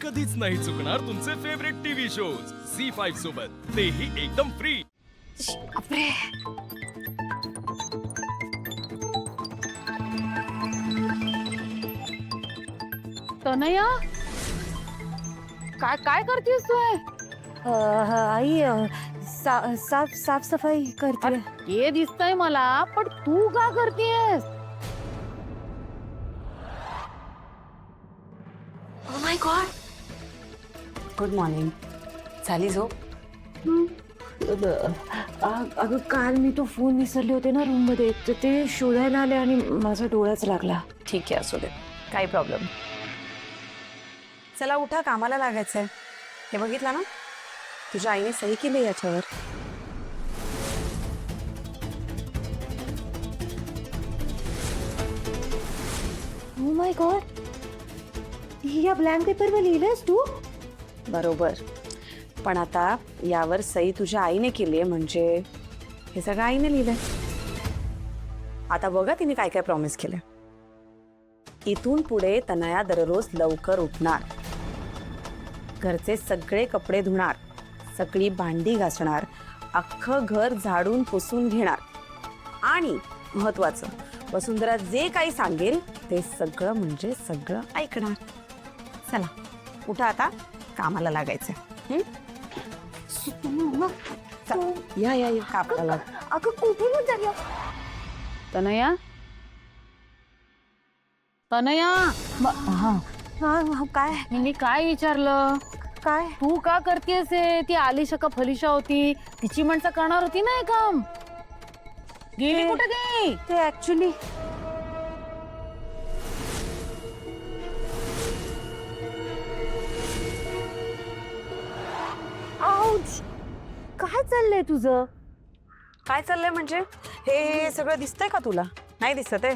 कधीच नाही चुकणार तुमचे फेवरेट टीव्ही शोज झी5 सोबत, तेही एकदम फ्री. बापरे. तनया, काय काय करतेस तू? आई साफ साफसफाई करते. हे दिसतंय मला, पण तू का करतेस? Oh my God. Good morning. झाली झोप? अगं काल मी तो फोन विसरले होते ना रूम मध्ये, तर ते शोधायला आले आणि माझा डोळाच लागला. ठीक आहे, असू दे, काही प्रॉब्लेम. चला उठा, कामाला लागायचंय. हे बघितलं ना, तुझ्या आईने सही केली याच्यावर. Oh my God. या ब्लँक पेपरवर लिहिलंस तू? बरोबर, पण आता यावर सही तुझ्या आईने केली आहे, म्हणजे हे सगळं आईने लिहिलंय. आता बघा तिने काय काय प्रॉमिस केलं. इथून पुढे तनया दररोज लवकर उठणार, घरचे सगळे कपडे धुणार, सगळी भांडी घासणार, अख्खं घर झाडून पुसून घेणार, आणि महत्वाचं, वसुंधरा जे काही सांगेल ते सगळं म्हणजे सगळं ऐकणार. चला उठा, आता कामाला लागायचंय. या या या कामाला लाग. अगं कुठे निघाली? तनया, तनया, हा काय मी काय विचारलं? काय? तू का करतेस हे? ती आलिशा का फलिशा होती, तिची माणसं करणार होती ना हे काम. गेली कुठे ती? ते ऍक्च्युली काय चाललंय तुझं? काय चाललंय म्हणजे? हे सगळं दिसतंय का तुला? नाही दिसत आहे?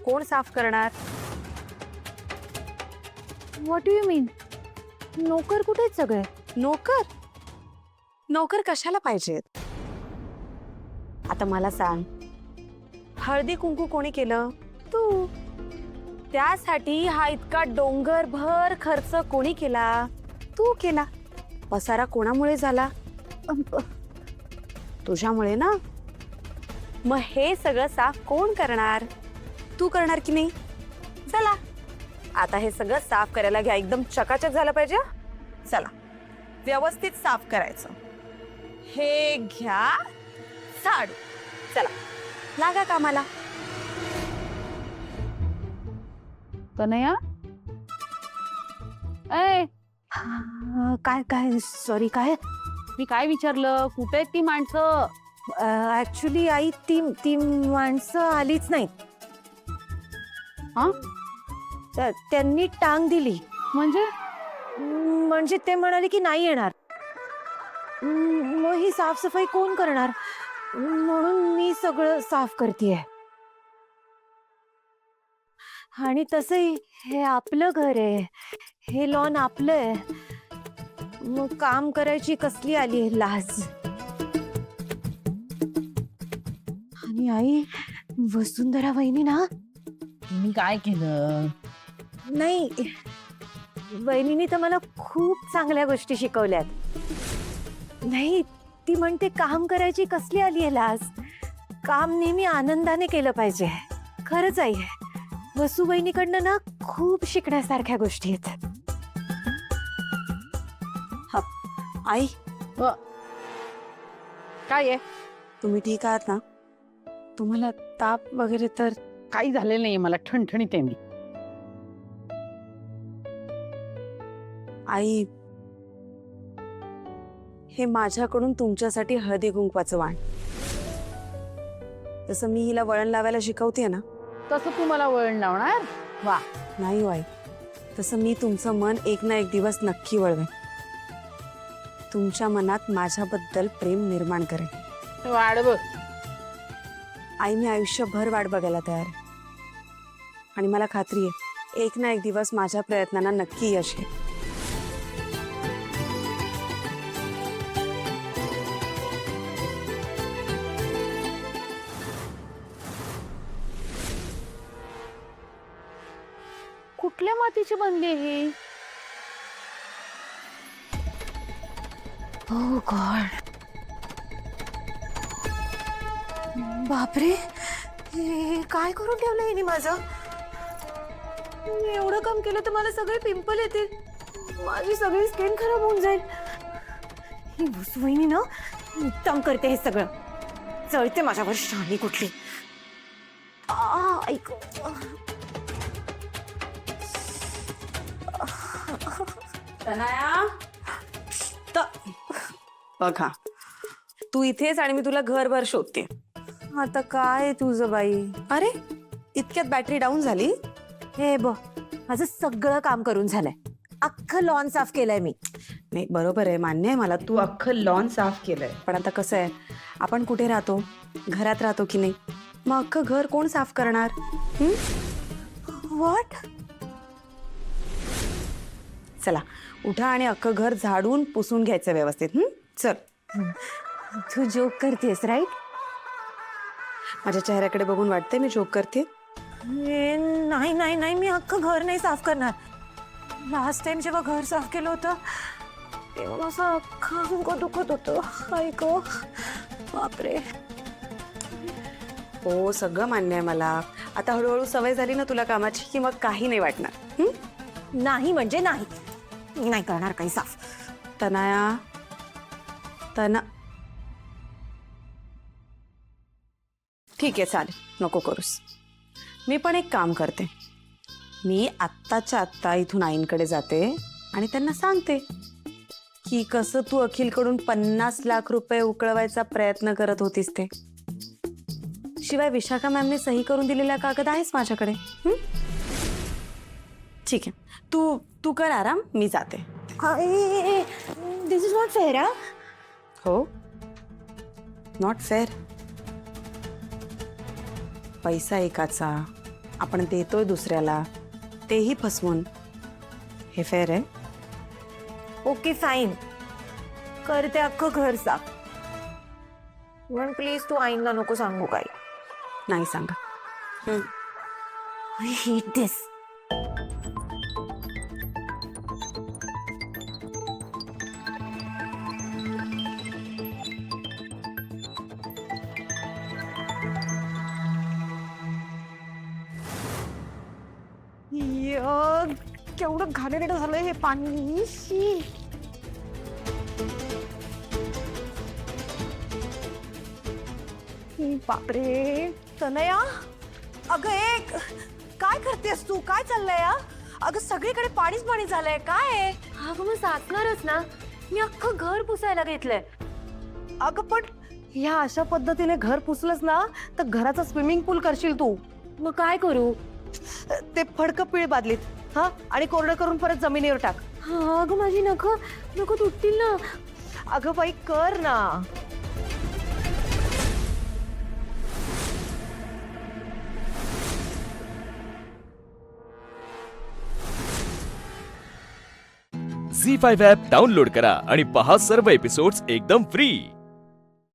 कोण साफ करणार? व्हॉट डू यू मीन? नोकर कुठे आहेत सगळे? नोकर? नोकर कशाला पाहिजेत? आता मला सांग, हळदी कुंकू कोणी केलं? तू. त्यासाठी हा इतका डोंगरभर खर्च कोणी केला? तू केला. पसारा कोणामुळे झाला? तुझ्यामुळे ना. मग हे सगळं साफ कोण करणार? तू करणार की नाही? चला आता हे सगळं साफ करायला घ्या. एकदम चकाचक झालं पाहिजे. चला व्यवस्थित साफ करायचं. हे घ्या झाडू. चला लागा कामाला. तनया, ए, काय काय सॉरी काय? मी काय विचारलं? कुठे आहेत ती माणसं? ऍक्च्युली आई ती ती माणसं आलीच नाहीत. हा? त्यांनी टांग दिली. म्हणजे ते म्हणाले की नाही येणार. मग ही साफसफाई कोण करणार? म्हणून मी सगळं साफ करतेय. आणि तसंही हे आपलं घर आहे, हे लॉन आपलं आहे. मग काम करायची कसली आली आहे लाज. आणि आई, वसुंधरा वहिनी ना. मी काय केलं? नाही, वहिनीने तर मला खूप चांगल्या गोष्टी शिकवल्यात. नाही, ती म्हणते काम करायची कसली आली आहे लाज. काम नेहमी आनंदाने केलं पाहिजे. खरंच आई, वसू बहिणीकडनं ना खूप शिकण्यासारख्या गोष्टी आहेत. आई, काय आहे? तुम्ही ठीक आहात ना? तुम्हाला ताप वगैरे तर काही झालेलं नाहीये, मला ठणठणीत आहे मी. आई, हे माझ्याकडून तुमच्यासाठी हळदी कुंकवाचं वाण. जसं मी हिला वळण लावायला शिकवते ना, तसं तू मला वळण लावणार? वा. नाही हो आई, तसं मी तुमचं मन एक ना एक दिवस नक्की वळवेन. तुमच्या मनात माझ्याबद्दल प्रेम निर्माण करेन. वाढ बघ. आई, मी आयुष्यभर वाट बघायला तयार आहे. आणि मला खात्री आहे, एक ना एक दिवस माझ्या प्रयत्नांना नक्की यश येईल. कुठल्या मातीची बनली ही? Oh God. बापरे, हे काय करून ठेवलं हिने माझं? मी एवढं काम केलं तर मला सगळे पिंपल येतील, माझी सगळी स्किन खराब होऊन जाईल. ही वहिनी ना उत्तम करते हे सगळं, चळते माझ्यावर शहाणी कुठली. ऐक, तनया, बघा तू इथेच आणि मी तुला घरभर शोधते. आता काय तुझं बाई? अरे इतक्यात बॅटरी डाऊन झाली? हे बघ, माझं सगळं काम करून झालंय, अख्खं लॉन साफ केलंय मी. नाही बरोबर आहे, मान्य आहे मला, तू अख्खं लॉन साफ केलंय. पण आता कसं आहे, आपण कुठे राहतो? घरात राहतो की नाही? मग अख्खं घर कोण साफ करणार? व्हॉट? चला उठा आणि अख्खं घर झाडून पुसून घ्यायचं व्यवस्थित. चल. तू जोक करतेस राईट? माझ्या चेहऱ्याकडे बघून वाटते मी जोक करते? नाही नाही नाही, मी अख्खं घर नाही साफ करणार. लास्ट टाइम जेव्हा घर साफ केलं होतं तेव्हा असं अख्खं अंग दुखत होतं. ऐक बापरे. हो सगळं मान्य आहे मला. आता हळूहळू सवय झाली ना तुला कामाची की मग काही नाही वाटणार. नाही म्हणजे नाही, मी नाही करणार काही साफ. तनया, ठीक आहे चालेल, नको करूस. मी पण एक काम करते, मी आत्ताच्या आत्ता इथून आईंकडे जाते आणि त्यांना सांगते की कसं तू अखिलकडून 50 लाख रुपये उकळवायचा प्रयत्न करत होतीस ते. शिवाय विशाखा मॅमने सही करून दिलेला कागद आहेच माझ्याकडे. ठीक आहे, तू कर आराम, मी जाते. दिस इज नॉट फेअर. हो, नॉट फेअर. पैसा एकाचा, आपण देतोय दुसऱ्याला, तेही फसवून. हे फेअर आहे? ओके फाईन, करते अख्खं घर साफ. पण प्लीज तू आईंना नको सांगू काही. नाही सांगा. I hate this. केवढं घाणेरडं झालंय हे पाणी. शी. बापरे. तनया, अगं एक काय करतेस तू? काय चाललंय? अगं सगळीकडे पाणीच पाणी झालंय, काय आहे? अगं मग साचणारच ना, मी अख्खं घर पुसायला घेतलंय. अगं पण ह्या अशा पद्धतीने घर पुसलंस ना तर घराचं स्विमिंग पूल करशील तू. मग काय करू? ते फडकं पिळ बादलीत, हा, आणि कोरडं करून परत जमिनीवर टाक. अगं माझी नखं तुटतील ना. अगं बाई कर ना. झी5 ॲप डाउनलोड करा आणि पहा सर्व एपिसोड्स एकदम फ्री.